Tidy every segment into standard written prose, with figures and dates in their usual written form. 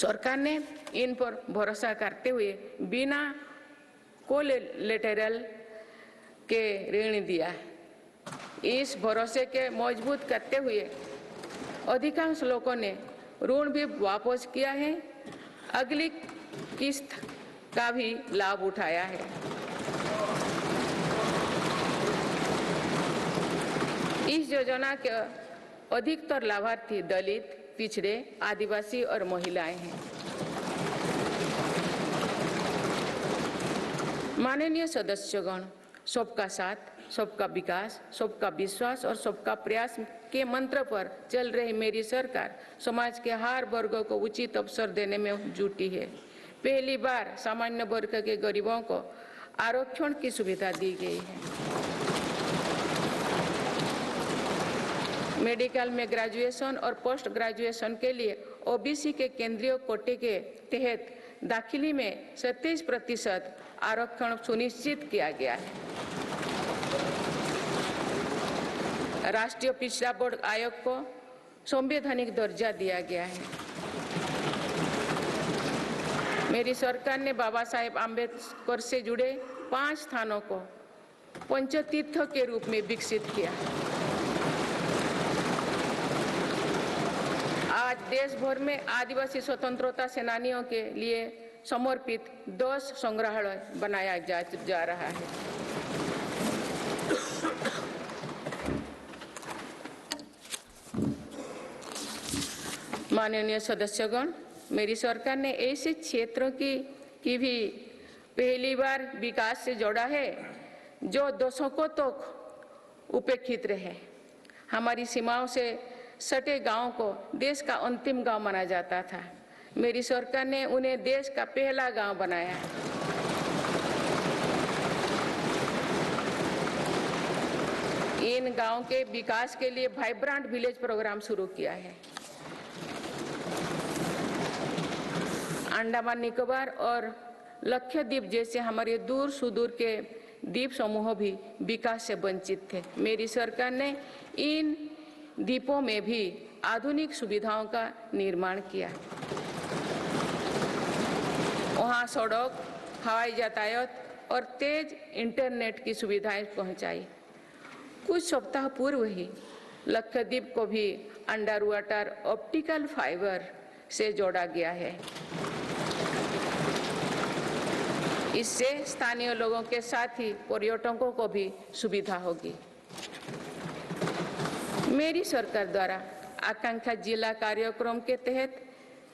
सरकार ने इन पर भरोसा करते हुए बिना कोलेटरल के ऋण दिया है। इस भरोसे के मजबूत करते हुए अधिकांश लोगों ने ऋण भी वापस किया है, अगली किस्त का भी लाभ उठाया है। इस योजना के अधिकतर लाभार्थी दलित, पिछड़े, आदिवासी और महिलाएं हैं। माननीय सदस्यगण, सबका साथ, सबका विकास, सबका विश्वास और सबका प्रयास के मंत्र पर चल रही मेरी सरकार समाज के हर वर्ग को उचित अवसर देने में जुटी है। पहली बार सामान्य वर्ग के गरीबों को आरक्षण की सुविधा दी गई है। मेडिकल में ग्रेजुएशन और पोस्ट ग्रेजुएशन के लिए ओबीसी के केंद्रीय कोटे के तहत दाखिले में 27% आरक्षण सुनिश्चित किया गया है। राष्ट्रीय पिछड़ा बोर्ड आयोग को संवैधानिक दर्जा दिया गया है। मेरी सरकार ने बाबा साहेब आम्बेडकर से जुड़े 5 स्थानों को पंचतीर्थ के रूप में विकसित किया। आज देश भर में आदिवासी स्वतंत्रता सेनानियों के लिए समर्पित 10 संग्रहालय बनाया जा रहा है। माननीय सदस्यगण, मेरी सरकार ने ऐसे क्षेत्रों की भी पहली बार विकास से जोड़ा है जो दशकों तक उपेक्षित रहे। हमारी सीमाओं से सटे गांव को देश का अंतिम गांव माना जाता था। मेरी सरकार ने उन्हें देश का पहला गांव बनाया है। इन गांव के विकास के लिए वाइब्रेंट विलेज प्रोग्राम शुरू किया है। अंडमान निकोबार और लक्षद्वीप जैसे हमारे दूर सुदूर के द्वीप समूह भी विकास से वंचित थे। मेरी सरकार ने इन द्वीपों में भी आधुनिक सुविधाओं का निर्माण किया। वहां सड़क, हवाई यातायात और तेज इंटरनेट की सुविधाएं पहुंचाई। कुछ सप्ताह पूर्व ही लक्षद्वीप को भी अंडर वाटर ऑप्टिकल फाइबर से जोड़ा गया है। इससे स्थानीय लोगों के साथ ही पर्यटकों को भी सुविधा होगी। मेरी सरकार द्वारा आकांक्षा जिला कार्यक्रम के तहत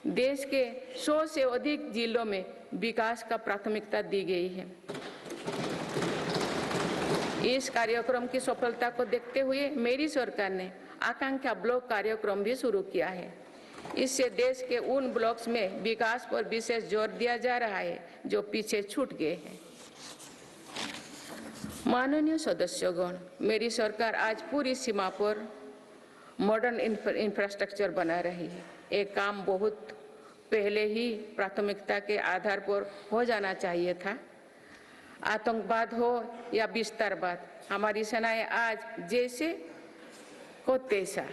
देश के 100 से अधिक जिलों में विकास का प्राथमिकता दी गई है। इस कार्यक्रम की सफलता को देखते हुए मेरी सरकार ने आकांक्षा ब्लॉक कार्यक्रम भी शुरू किया है। इससे देश के उन ब्लॉक्स में विकास पर विशेष जोर दिया जा रहा है जो पीछे छूट गए हैं। माननीय सदस्यगण, मेरी सरकार आज पूरी सीमा पर मॉडर्न इंफ्रास्ट्रक्चर बना रही है। एक काम बहुत पहले ही प्राथमिकता के आधार पर हो जाना चाहिए था। आतंकवाद हो या विस्तारवाद, हमारी सेनाएं आज जैसे को तैसा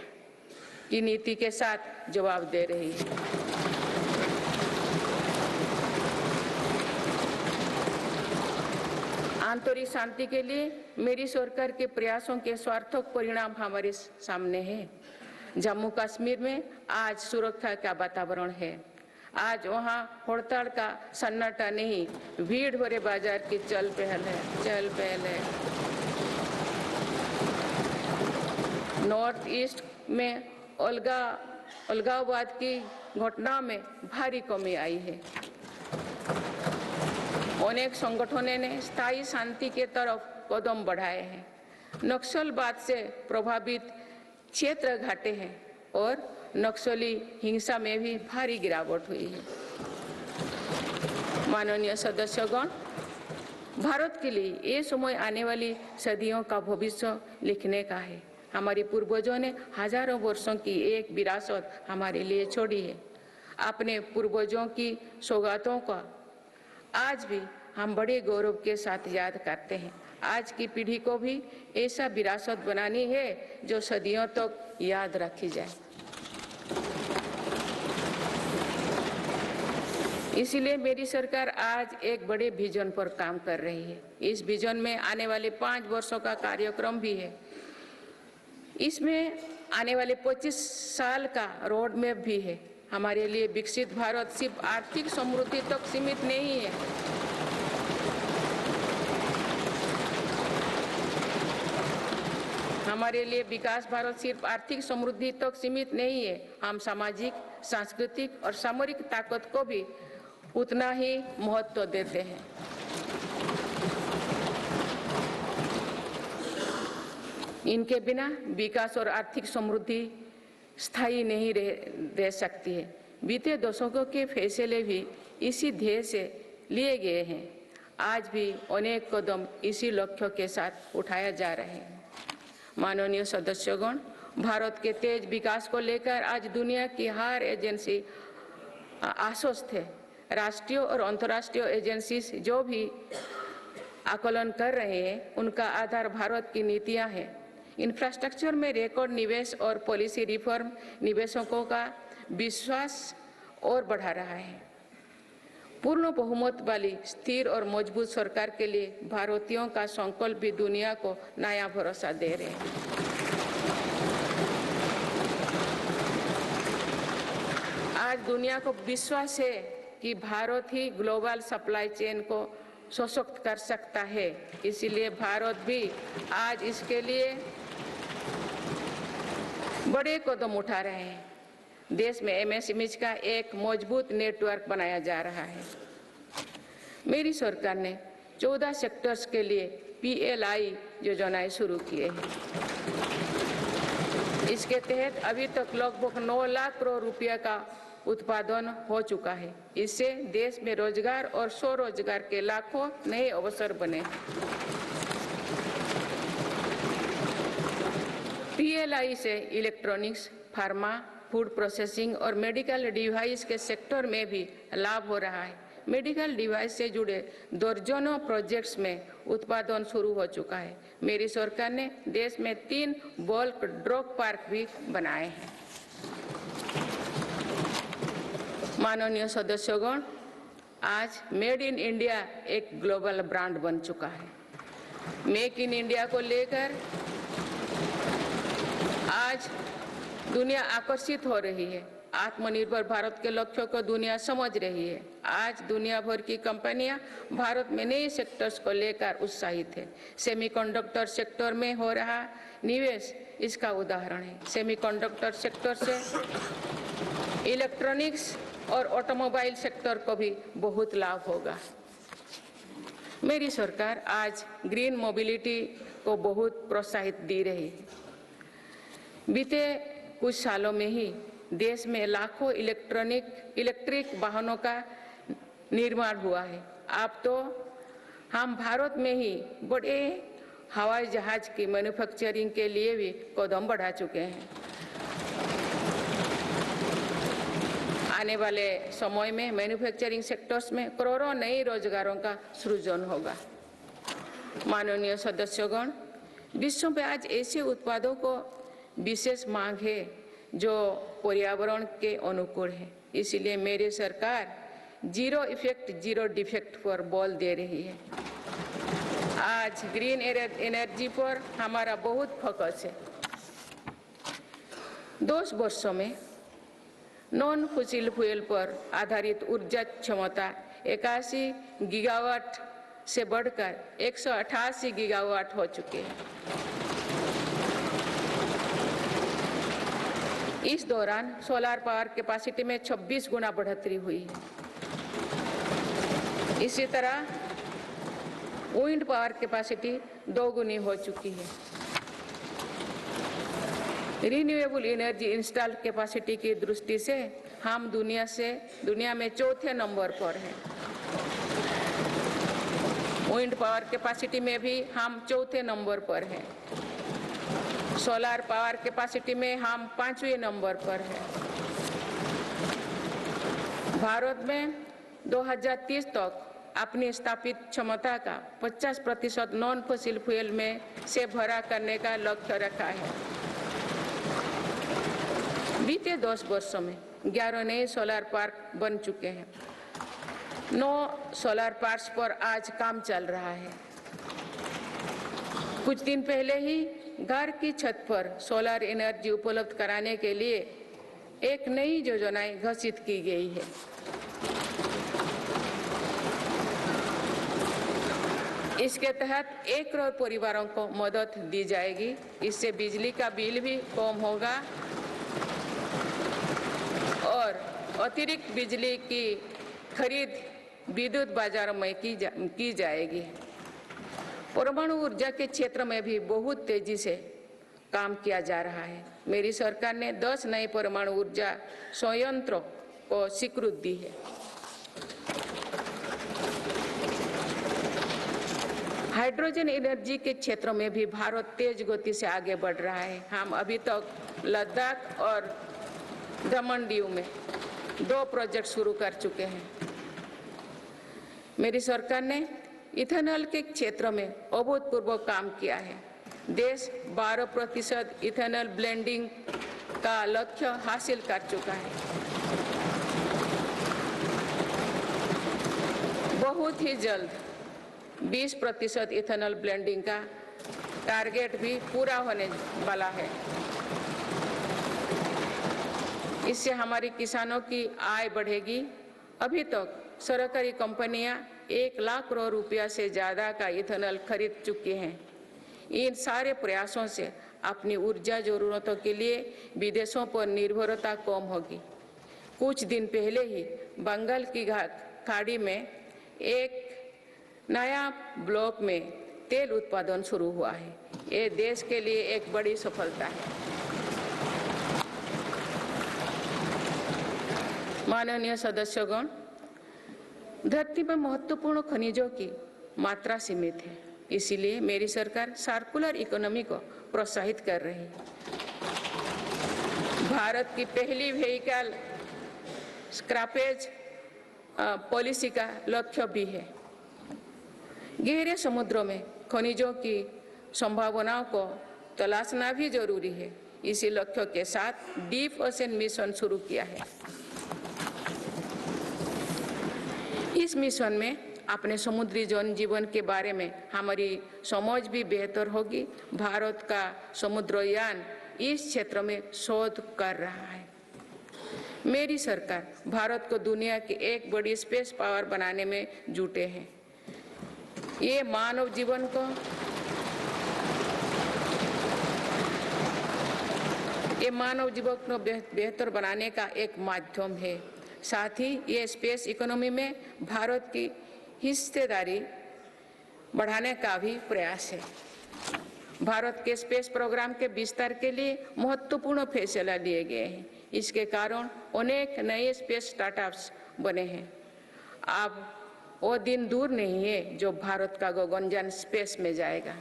की नीति के साथ जवाब दे रही है। आंतरिक शांति के लिए मेरी सरकार के प्रयासों के सार्थक परिणाम हमारे सामने हैं। जम्मू कश्मीर में आज सुरक्षा का वातावरण है। आज वहाँ हड़ताल का सन्नाटा नहीं, भीड़ भरे बाजार की चल पहल है। नॉर्थ ईस्ट में अलगाववाद की घटना में भारी कमी आई है। अनेक संगठनों ने स्थायी शांति के तरफ कदम बढ़ाए हैं। नक्सलवाद से प्रभावित क्षेत्र घटे हैं और नक्सली हिंसा में भी भारी गिरावट हुई है। माननीय सदस्यगण, भारत के लिए ये समय आने वाली सदियों का भविष्य लिखने का है। हमारे पूर्वजों ने हजारों वर्षों की एक विरासत हमारे लिए छोड़ी है। अपने पूर्वजों की सौगातों का आज भी हम बड़े गौरव के साथ याद करते हैं। आज की पीढ़ी को भी ऐसा विरासत बनानी है जो सदियों तक याद रखी जाए। इसीलिए मेरी सरकार आज एक बड़े विजन पर काम कर रही है। इस विजन में आने वाले 5 वर्षों का कार्यक्रम भी है। इसमें आने वाले 25 साल का रोड मैप भी है। हमारे लिए विकसित भारत सिर्फ आर्थिक समृद्धि तक सीमित नहीं है, हमारे लिए विकास भारत सिर्फ आर्थिक समृद्धि तक सीमित नहीं है। हम सामाजिक, सांस्कृतिक और सामरिक ताकत को भी उतना ही महत्व देते हैं। इनके बिना विकास और आर्थिक समृद्धि स्थायी नहीं रह सकती है। बीते दशकों के फैसले भी इसी ध्येय से लिए गए हैं। आज भी अनेक कदम इसी लक्ष्य के साथ उठाया जा रहे हैं। माननीय सदस्यगण, भारत के तेज विकास को लेकर आज दुनिया की हर एजेंसी आश्वस्त है। राष्ट्रीय और अंतर्राष्ट्रीय एजेंसी जो भी आकलन कर रहे हैं, उनका आधार भारत की नीतियां हैं। इंफ्रास्ट्रक्चर में रिकॉर्ड निवेश और पॉलिसी रिफॉर्म निवेशकों का विश्वास और बढ़ा रहा है। पूर्ण बहुमत वाली स्थिर और मजबूत सरकार के लिए भारतीयों का संकल्प भी दुनिया को नया भरोसा दे रहे हैं। आज दुनिया को विश्वास है कि भारत ही ग्लोबल सप्लाई चेन को सशक्त कर सकता है। इसीलिए भारत भी आज इसके लिए बड़े कदम उठा रहे हैं। देश में एमएसएमई का एक मजबूत नेटवर्क बनाया जा रहा है। मेरी सरकार ने 14 सेक्टर्स के लिए PLI योजनाएं शुरू किए हैं। इसके तहत अभी तक लगभग 9 लाख करोड़ रुपया का उत्पादन हो चुका है। इससे देश में रोजगार और स्वरोजगार के लाखों नए अवसर बने। PLI से इलेक्ट्रॉनिक्स, फार्मा, फूड प्रोसेसिंग और मेडिकल डिवाइस के सेक्टर में भी लाभ हो रहा है। मेडिकल डिवाइस से जुड़े दर्जनों प्रोजेक्ट्स में उत्पादन शुरू हो चुका है। मेरी सरकार ने देश में 3 बल्क ड्रग पार्क भी बनाए हैं। माननीय सदस्यगण, आज मेड इन इंडिया एक ग्लोबल ब्रांड बन चुका है। मेक इन इंडिया को लेकर आज दुनिया आकर्षित हो रही है। आत्मनिर्भर भारत के लक्ष्यों को दुनिया समझ रही है। आज दुनिया भर की कंपनियां भारत में नए सेक्टर्स को लेकर उत्साहित है। सेमीकंडक्टर सेक्टर में हो रहा निवेश इसका उदाहरण है। सेमीकंडक्टर सेक्टर से इलेक्ट्रॉनिक्स और ऑटोमोबाइल सेक्टर को भी बहुत लाभ होगा। मेरी सरकार आज ग्रीन मोबिलिटी को बहुत प्रोत्साहित दे रही है। बीते कुछ सालों में ही देश में लाखों इलेक्ट्रिक वाहनों का निर्माण हुआ है। अब तो हम भारत में ही बड़े हवाई जहाज की मैन्युफैक्चरिंग के लिए भी कदम बढ़ा चुके हैं। आने वाले समय में मैन्युफैक्चरिंग सेक्टर्स में करोड़ों नए रोजगारों का सृजन होगा। माननीय सदस्यगण, विश्व में आज ऐसे उत्पादों को विशेष मांग है जो पर्यावरण के अनुकूल है। इसलिए मेरी सरकार जीरो इफेक्ट जीरो डिफेक्ट पर बल दे रही है। आज ग्रीन एनर्जी पर हमारा बहुत फोकस है। 2 वर्षों में नॉन फॉसिल फ्यूल पर आधारित ऊर्जा क्षमता 81 गीगावाट से बढ़कर 188 गीगावाट हो चुके हैं। इस दौरान सोलर पावर कैपेसिटी में 26 गुना बढ़ोतरी हुई है। इसी तरह विंड पावर कैपेसिटी 2 गुनी हो चुकी है। रिन्यूएबल एनर्जी इंस्टॉल कैपेसिटी की दृष्टि से हम दुनिया में 4थे नंबर पर हैं। विंड पावर कैपेसिटी में भी हम 4थे नंबर पर हैं। सोलर पावर कैपेसिटी में हम 5वें नंबर पर हैं। भारत में 2030 तक अपनी स्थापित क्षमता का 50% नॉन फॉसिल फ्यूल में से भरा करने का लक्ष्य रखा है। बीते 10 वर्षों में 11 नए सोलर पार्क बन चुके हैं। 9 सोलर पार्क्स पर आज काम चल रहा है। कुछ दिन पहले ही घर की छत पर सोलर एनर्जी उपलब्ध कराने के लिए एक नई योजना घोषित की गई है। इसके तहत 1 करोड़ परिवारों को मदद दी जाएगी। इससे बिजली का बिल भी कम होगा और अतिरिक्त बिजली की खरीद विद्युत बाजारों में की जाएगी। परमाणु ऊर्जा के क्षेत्र में भी बहुत तेजी से काम किया जा रहा है। मेरी सरकार ने 10 नए परमाणु ऊर्जा संयंत्रों को स्वीकृति दी है। हाइड्रोजन एनर्जी के क्षेत्र में भी भारत तेज गति से आगे बढ़ रहा है। हम अभी तक लद्दाख और दमन दीव में 2 प्रोजेक्ट शुरू कर चुके हैं। मेरी सरकार ने इथेनॉल के क्षेत्र में अभूतपूर्व काम किया है। देश 12% इथेनॉल ब्लेंडिंग का लक्ष्य हासिल कर चुका है। बहुत ही जल्द 20% इथेनॉल ब्लेंडिंग का टारगेट भी पूरा होने वाला है। इससे हमारे किसानों की आय बढ़ेगी। अभी तक सरकारी कंपनियां 1 लाख करोड़ रुपया से ज्यादा का इथेनॉल खरीद चुकी हैं। इन सारे प्रयासों से अपनी ऊर्जा जरूरतों के लिए विदेशों पर निर्भरता कम होगी। कुछ दिन पहले ही बंगाल की खाड़ी में एक नया ब्लॉक में तेल उत्पादन शुरू हुआ है। ये देश के लिए एक बड़ी सफलता है। माननीय सदस्यगण, धरती पर महत्वपूर्ण खनिजों की मात्रा सीमित है। इसीलिए मेरी सरकार सर्कुलर इकोनॉमी को प्रोत्साहित कर रही है। भारत की पहली व्हीकल स्क्रैपेज पॉलिसी का लक्ष्य भी है। गहरे समुद्रों में खनिजों की संभावनाओं को तलाशना भी जरूरी है। इसी लक्ष्य के साथ डीप ओशन मिशन शुरू किया है। इस मिशन में अपने समुद्री जनजीवन के बारे में हमारी समझ भी बेहतर होगी। भारत का समुद्रयान इस क्षेत्र में शोध कर रहा है। मेरी सरकार भारत को दुनिया की एक बड़ी स्पेस पावर बनाने में जुटे हैं। ये मानव जीवन को बेहतर बनाने का एक माध्यम है। साथ ही ये स्पेस इकोनॉमी में भारत की हिस्सेदारी बढ़ाने का भी प्रयास है। भारत के स्पेस प्रोग्राम के विस्तार के लिए महत्वपूर्ण फैसला लिए गए हैं। इसके कारण अनेक नए स्पेस स्टार्टअप्स बने हैं। अब वो दिन दूर नहीं है जो भारत का गगनयान स्पेस में जाएगा।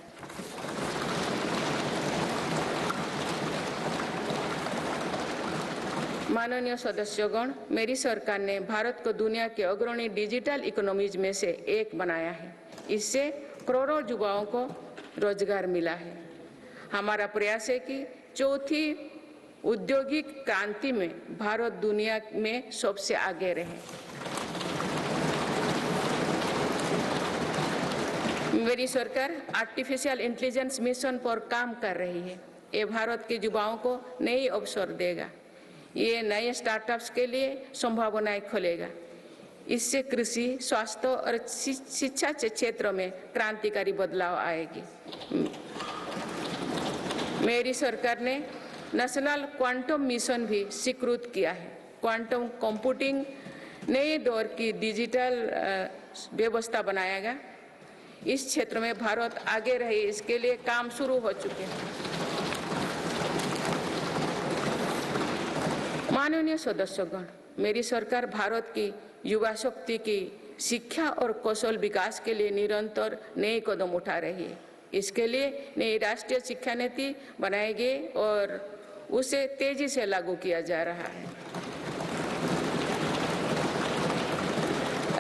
माननीय सदस्यगण, मेरी सरकार ने भारत को दुनिया के अग्रणी डिजिटल इकोनॉमीज में से एक बनाया है। इससे करोड़ों युवाओं को रोजगार मिला है। हमारा प्रयास है कि चौथी औद्योगिक क्रांति में भारत दुनिया में सबसे आगे रहे। मेरी सरकार आर्टिफिशियल इंटेलिजेंस मिशन पर काम कर रही है। ये भारत के युवाओं को नई अवसर देगा। ये नए स्टार्टअप्स के लिए संभावनाएं खोलेगा। इससे कृषि, स्वास्थ्य और शिक्षा के क्षेत्रों में क्रांतिकारी बदलाव आएगी। मेरी सरकार ने नेशनल क्वांटम मिशन भी स्वीकृत किया है। क्वांटम कंप्यूटिंग नए दौर की डिजिटल व्यवस्था बनाएगा। इस क्षेत्र में भारत आगे रहे, इसके लिए काम शुरू हो चुके हैं। माननीय सदस्यगण, मेरी सरकार भारत की युवा शक्ति की शिक्षा और कौशल विकास के लिए निरंतर नए कदम उठा रही है। इसके लिए नई राष्ट्रीय शिक्षा नीति बनाई गई और उसे तेजी से लागू किया जा रहा है।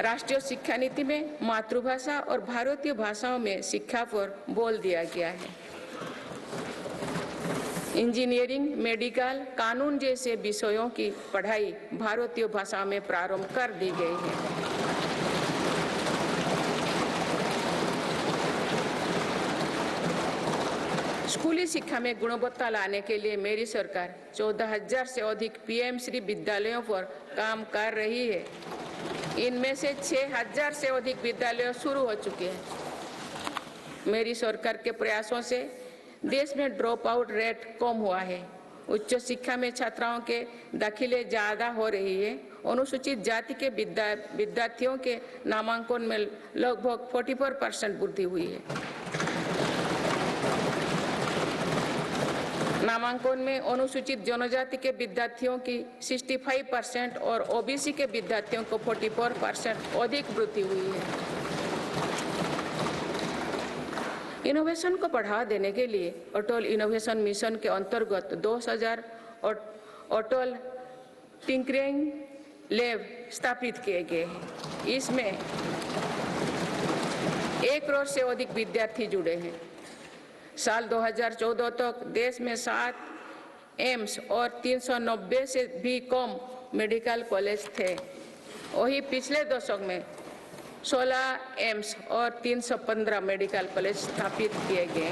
राष्ट्रीय शिक्षा नीति में मातृभाषा और भारतीय भाषाओं में शिक्षा पर बल दिया गया है। इंजीनियरिंग, मेडिकल, कानून जैसे विषयों की पढ़ाई भारतीय भाषा में प्रारंभ कर दी गई है। स्कूली शिक्षा में गुणवत्ता लाने के लिए मेरी सरकार 14,000 से अधिक पीएम श्री विद्यालयों पर काम कर रही है। इनमें से 6,000 से अधिक विद्यालय शुरू हो चुके हैं। मेरी सरकार के प्रयासों से देश में ड्रॉप आउट रेट कम हुआ है। उच्च शिक्षा में छात्राओं के दाखिले ज्यादा हो रही है। अनुसूचित जाति के विद्यार्थियों के नामांकन में लगभग 44% वृद्धि हुई है। नामांकन में अनुसूचित जनजाति के विद्यार्थियों की 65% और ओबीसी के विद्यार्थियों को 44% अधिक वृद्धि हुई है। इनोवेशन को बढ़ावा देने के लिए अटल इनोवेशन मिशन के अंतर्गत 2000 अटल टिंकरिंग लैब स्थापित किए गए हैं। इसमें 1 करोड़ से अधिक विद्यार्थी जुड़े हैं। साल 2014 तक देश में 7 एम्स और 390 से भी कम मेडिकल कॉलेज थे। वही पिछले दशक में 16 एम्स और 315 मेडिकल कॉलेज स्थापित किए गए।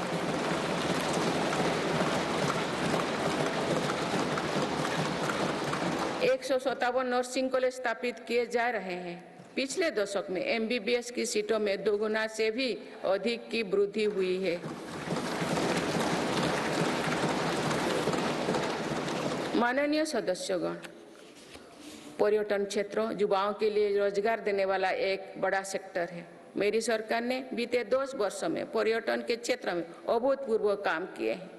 157 नर्सिंग कॉलेज स्थापित किए जा रहे हैं। पिछले दशक में एमबीबीएस की सीटों में 2 गुना से भी अधिक की वृद्धि हुई है। माननीय सदस्यगण, पर्यटन क्षेत्र युवाओं के लिए रोजगार देने वाला एक बड़ा सेक्टर है। मेरी सरकार ने बीते 10 वर्षों में पर्यटन के क्षेत्र में अभूतपूर्व काम किए हैं।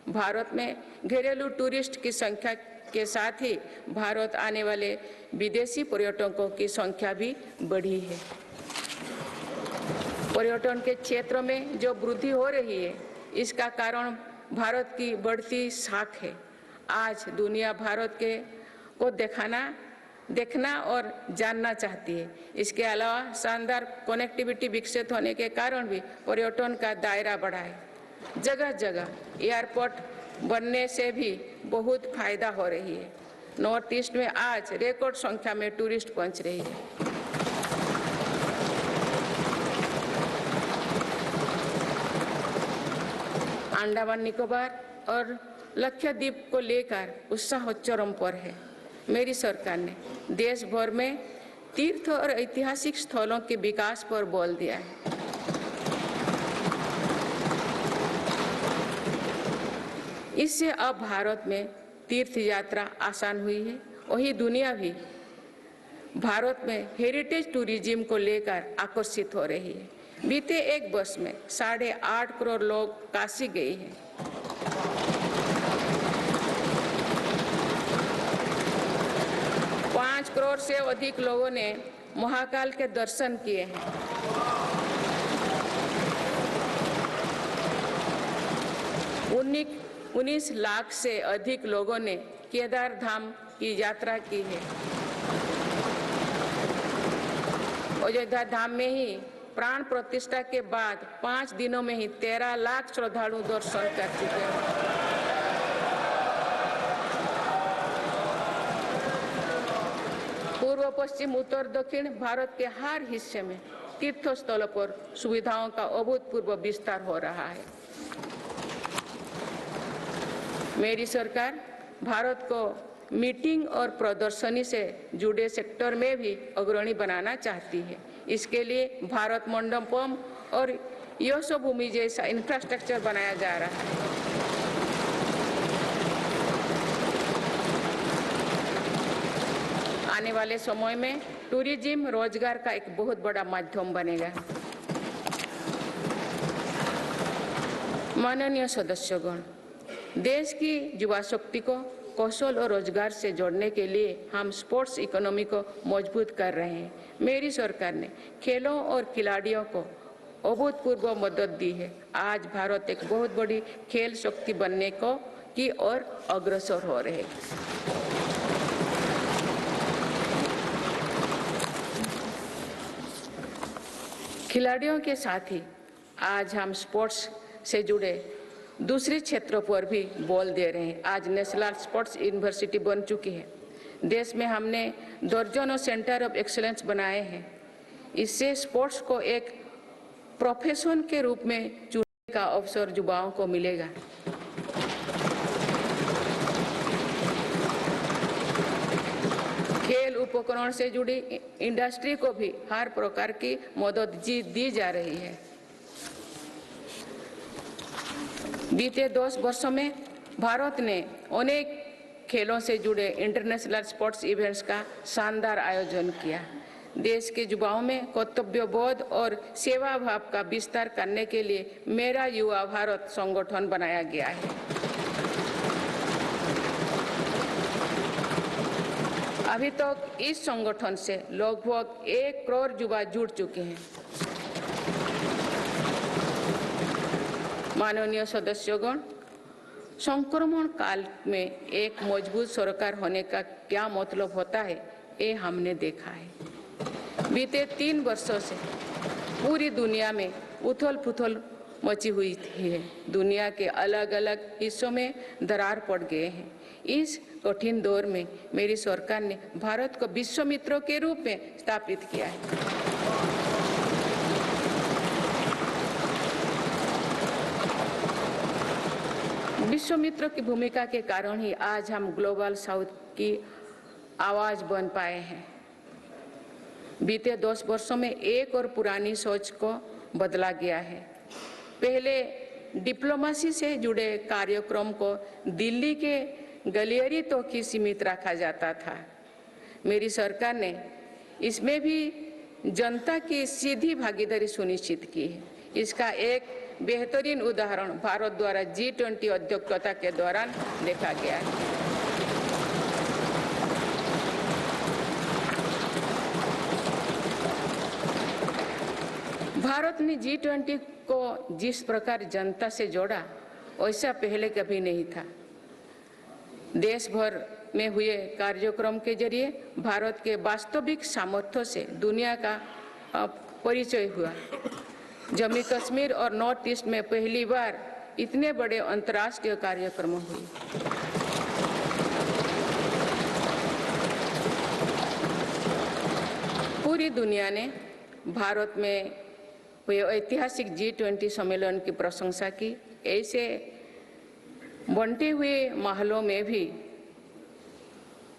भारत में घरेलू टूरिस्ट की संख्या के साथ ही भारत आने वाले विदेशी पर्यटकों की संख्या भी बढ़ी है। पर्यटन के क्षेत्र में जो वृद्धि हो रही है, इसका कारण भारत की बढ़ती साख है। आज दुनिया भारत को देखना और जानना चाहती है। इसके अलावा शानदार कनेक्टिविटी विकसित होने के कारण भी पर्यटन का दायरा बढ़ा है। जगह जगह एयरपोर्ट बनने से भी बहुत फायदा हो रही है। नॉर्थ ईस्ट में आज रिकॉर्ड संख्या में टूरिस्ट पहुंच रही है। अंडमान निकोबार और लक्षद्वीप को लेकर उत्साह चरम पर है। मेरी सरकार ने देश भर में तीर्थ और ऐतिहासिक स्थलों के विकास पर बल दिया है। इससे अब भारत में तीर्थ यात्रा आसान हुई है। वही दुनिया भी भारत में हेरिटेज टूरिज्म को लेकर आकर्षित हो रही है। बीते 1 वर्ष में 8.5 करोड़ लोग काशी गए हैं। पाँच करोड़ से अधिक लोगों ने महाकाल के दर्शन किए हैं। उन्नीस लाख से अधिक लोगों ने केदार धाम की यात्रा की है। अयोध्या धाम में ही प्राण प्रतिष्ठा के बाद 5 दिनों में ही 13 लाख श्रद्धालु दर्शन कर चुके हैं। पूर्व पश्चिम उत्तर दक्षिण भारत के हर हिस्से में तीर्थ स्थलों पर सुविधाओं का अभूतपूर्व विस्तार हो रहा है। मेरी सरकार भारत को मीटिंग और प्रदर्शनी से जुड़े सेक्टर में भी अग्रणी बनाना चाहती है। इसके लिए भारत मंडपम और यशोभूमि जैसा इंफ्रास्ट्रक्चर बनाया जा रहा है। आने वाले समय में टूरिज्म रोजगार का एक बहुत बड़ा माध्यम बनेगा। माननीय सदस्यगण, देश की युवा शक्ति को कौशल और रोजगार से जोड़ने के लिए हम स्पोर्ट्स इकोनॉमी को मजबूत कर रहे हैं। मेरी सरकार ने खेलों और खिलाड़ियों को अभूतपूर्व मदद दी है। आज भारत एक बहुत बड़ी खेल शक्ति बनने की ओर अग्रसर हो रहे हैं। खिलाड़ियों के साथ ही आज हम स्पोर्ट्स से जुड़े दूसरे क्षेत्रों पर भी बल दे रहे हैं। आज नेशनल स्पोर्ट्स यूनिवर्सिटी बन चुकी है। देश में हमने दर्जनों सेंटर ऑफ एक्सीलेंस बनाए हैं। इससे स्पोर्ट्स को एक प्रोफेशन के रूप में चुनने का अवसर युवाओं को मिलेगा। उपकरण से जुड़ी इंडस्ट्री को भी हर प्रकार की मदद दी जा रही है। बीते 10 वर्षों में भारत ने अनेक खेलों से जुड़े इंटरनेशनल स्पोर्ट्स इवेंट्स का शानदार आयोजन किया। देश के युवाओं में कर्तव्यबोध और सेवा भाव का विस्तार करने के लिए मेरा युवा भारत संगठन बनाया गया है। अभी तक इस संगठन से लगभग 1 करोड़ युवा जुड़ चुके हैं। माननीय सदस्यगण, संक्रमण काल में एक मजबूत सरकार होने का क्या मतलब होता है, ये हमने देखा है। बीते 3 वर्षों से पूरी दुनिया में उथल-पुथल मची हुई है। दुनिया के अलग-अलग हिस्सों में दरार पड़ गए हैं। इस कठिन दौर में मेरी सरकार ने भारत को विश्व मित्र के रूप में स्थापित किया है। विश्व मित्र की भूमिका के कारण ही आज हम ग्लोबल साउथ की आवाज बन पाए हैं। बीते 10 वर्षों में एक और पुरानी सोच को बदला गया है। पहले डिप्लोमेसी से जुड़े कार्यक्रम को दिल्ली के गलियारे तक ही सीमित रखा जाता था। मेरी सरकार ने इसमें भी जनता की सीधी भागीदारी सुनिश्चित की है। इसका एक बेहतरीन उदाहरण भारत द्वारा G20 अध्यक्षता के दौरान देखा गया है। भारत ने G20 को जिस प्रकार जनता से जोड़ा, वैसा पहले कभी नहीं था। देश भर में हुए कार्यक्रम के जरिए भारत के वास्तविक सामर्थ्य से दुनिया का परिचय हुआ। जम्मू कश्मीर और नॉर्थ ईस्ट में पहली बार इतने बड़े अंतर्राष्ट्रीय कार्यक्रम हुए। पूरी दुनिया ने भारत में हुए ऐतिहासिक G20 सम्मेलन की प्रशंसा की। ऐसे बंटे हुए माहौलों में भी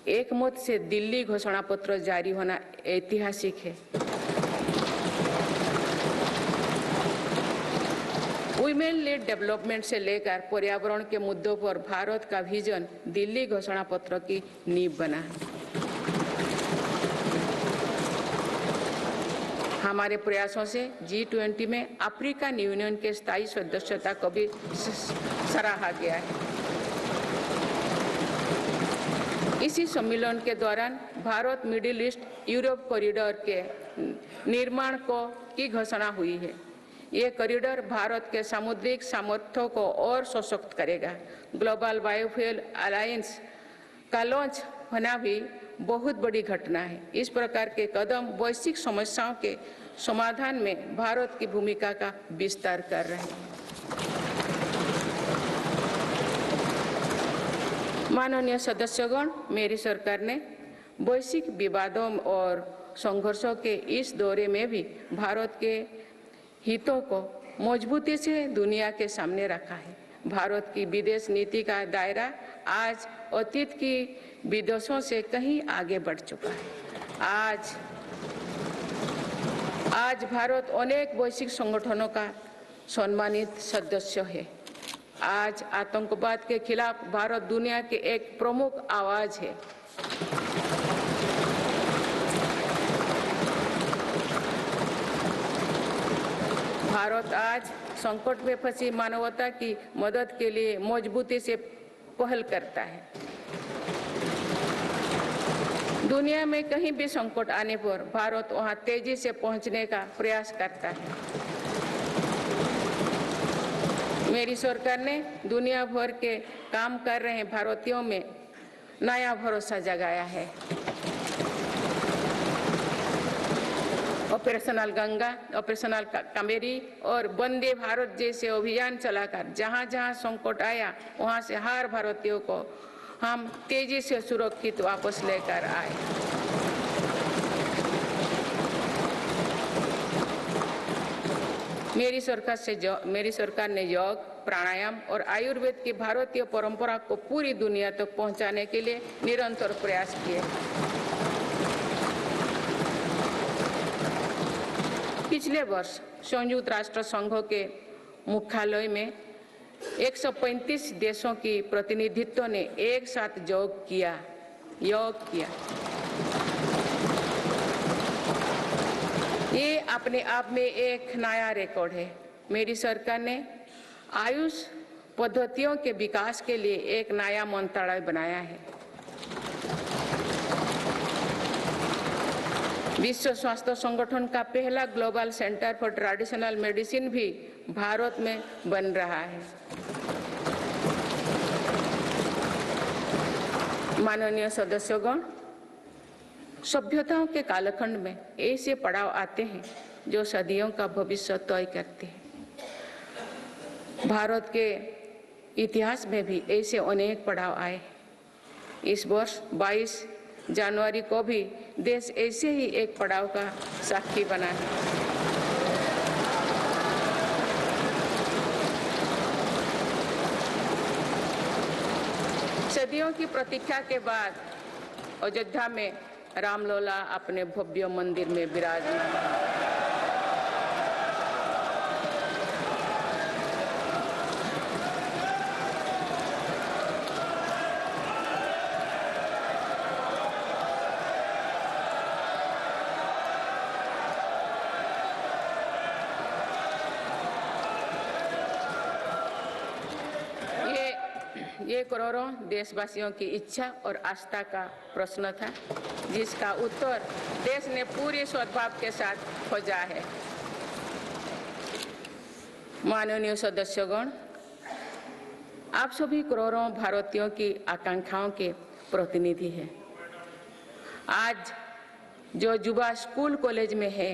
एकमत से दिल्ली घोषणा पत्र जारी होना ऐतिहासिक है। वुमेन लेड डेवलपमेंट से लेकर पर्यावरण के मुद्दों पर भारत का विजन दिल्ली घोषणा पत्र की नींव बना है। हमारे प्रयासों से G20 में अफ्रीकन यूनियन के स्थायी सदस्यता को भी सराहा गया है। इसी सम्मेलन के दौरान Bharat middle east Europe corridor के निर्माण की घोषणा हुई है। ये कॉरिडोर भारत के सामुद्रिक सामर्थ्यों को और सशक्त करेगा। ग्लोबल बायोफ्यूल अलायंस का लॉन्च होना भी बहुत बड़ी घटना है। इस प्रकार के कदम वैश्विक समस्याओं के समाधान में भारत की भूमिका का विस्तार कर रहे हैं। माननीय सदस्यगण, मेरी सरकार ने वैश्विक विवादों और संघर्षों के इस दौरे में भी भारत के हितों को मजबूती से दुनिया के सामने रखा है। भारत की विदेश नीति का दायरा आज अतीत की विदेशों से कहीं आगे बढ़ चुका है। आज भारत अनेक वैश्विक संगठनों का सम्मानित सदस्य है। आज आतंकवाद के खिलाफ भारत दुनिया के एक प्रमुख आवाज है। भारत आज संकट में फंसी मानवता की मदद के लिए मजबूती से पहल करता है। दुनिया में कहीं भी संकट आने पर भारत वहां तेजी से पहुंचने का प्रयास करता है। मेरी सरकार ने दुनिया भर के काम कर रहे भारतीयों में नया भरोसा जगाया है। ऑपरेशनल गंगा, ऑपरेशनल कावेरी और वंदे भारत जैसे अभियान चलाकर जहां-जहां संकट आया वहां से हर भारतीयों को हम तेजी से सुरक्षित वापस लेकर आए। मेरी सरकार ने योग, प्राणायाम और आयुर्वेद की भारतीय परंपरा को पूरी दुनिया तक पहुंचाने के लिए निरंतर प्रयास किए। पिछले वर्ष संयुक्त राष्ट्र संघ के मुख्यालय में 135 देशों की प्रतिनिधित्व ने एक साथ योग किया। ये अपने आप में एक नया रिकॉर्ड है। मेरी सरकार ने आयुष पद्धतियों के विकास के लिए एक नया मंत्रालय बनाया है। विश्व स्वास्थ्य संगठन का पहला global centre for traditional medicine भी भारत में बन रहा है। माननीय सदस्यगण, सभ्यताओं के कालखंड में ऐसे पड़ाव आते हैं जो सदियों का भविष्य तय करते हैं। भारत के इतिहास में भी ऐसे अनेक पड़ाव आए। इस वर्ष 22 जनवरी को भी देश ऐसे ही एक पड़ाव का साक्षी बना है। सदियों की प्रतीक्षा के बाद अयोध्या में रामलला अपने भव्य मंदिर में विराजमान है। ये करोड़ों देशवासियों की इच्छा और आस्था का प्रश्न था, जिसका उत्तर देश ने पूरे सद्भाव के साथ खोजा है। माननीय सदस्यगण, आप सभी करोड़ों भारतीयों की आकांक्षाओं के प्रतिनिधि हैं। आज जो युवा स्कूल कॉलेज में है,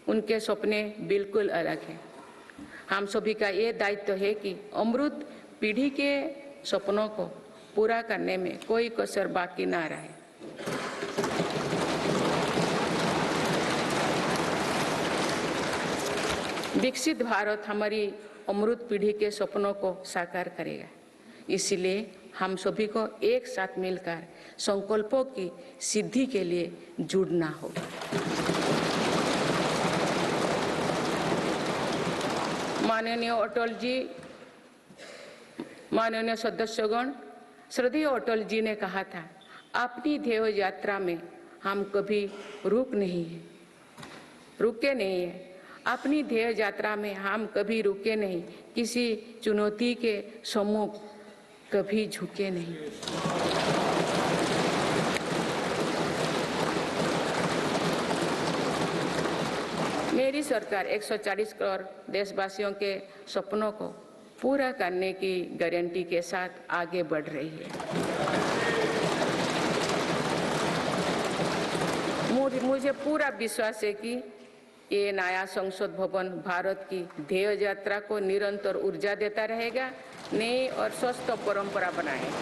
उनके सपने बिल्कुल अलग हैं। हम सभी का ये दायित्व है कि अमृत पीढ़ी के सपनों को पूरा करने में कोई कसर बाकी ना रहे। विकसित भारत हमारी अमृत पीढ़ी के सपनों को साकार करेगा। इसलिए हम सभी को एक साथ मिलकर संकल्पों की सिद्धि के लिए जुड़ना होगा। माननीय अटल जी, माननीय सदस्यगण, श्रद्धेय अटल जी ने कहा था, अपनी ध्येय यात्रा में हम कभी रुके नहीं हैं। अपनी ध्येय यात्रा में हम कभी रुके नहीं, किसी चुनौती के सम्मुख कभी झुके नहीं। मेरी सरकार 140 करोड़ देशवासियों के सपनों को पूरा करने की गारंटी के साथ आगे बढ़ रही है। मुझे पूरा विश्वास है कि ये नया संसद भवन भारत की ध्येय यात्रा को निरंतर ऊर्जा देता रहेगा, नई और स्वस्थ परंपरा बनाएगा।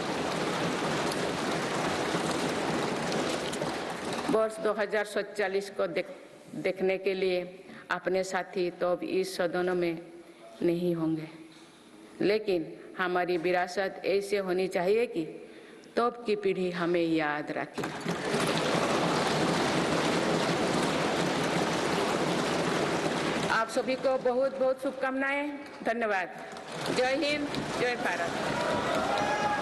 वर्ष 2047 को देखने के लिए अपने साथी तो अब इस सदन में नहीं होंगे, लेकिन हमारी विरासत ऐसे होनी चाहिए कि तब की पीढ़ी हमें याद रखे। आप सभी को बहुत बहुत शुभकामनाएं। धन्यवाद। जय हिंद, जय भारत।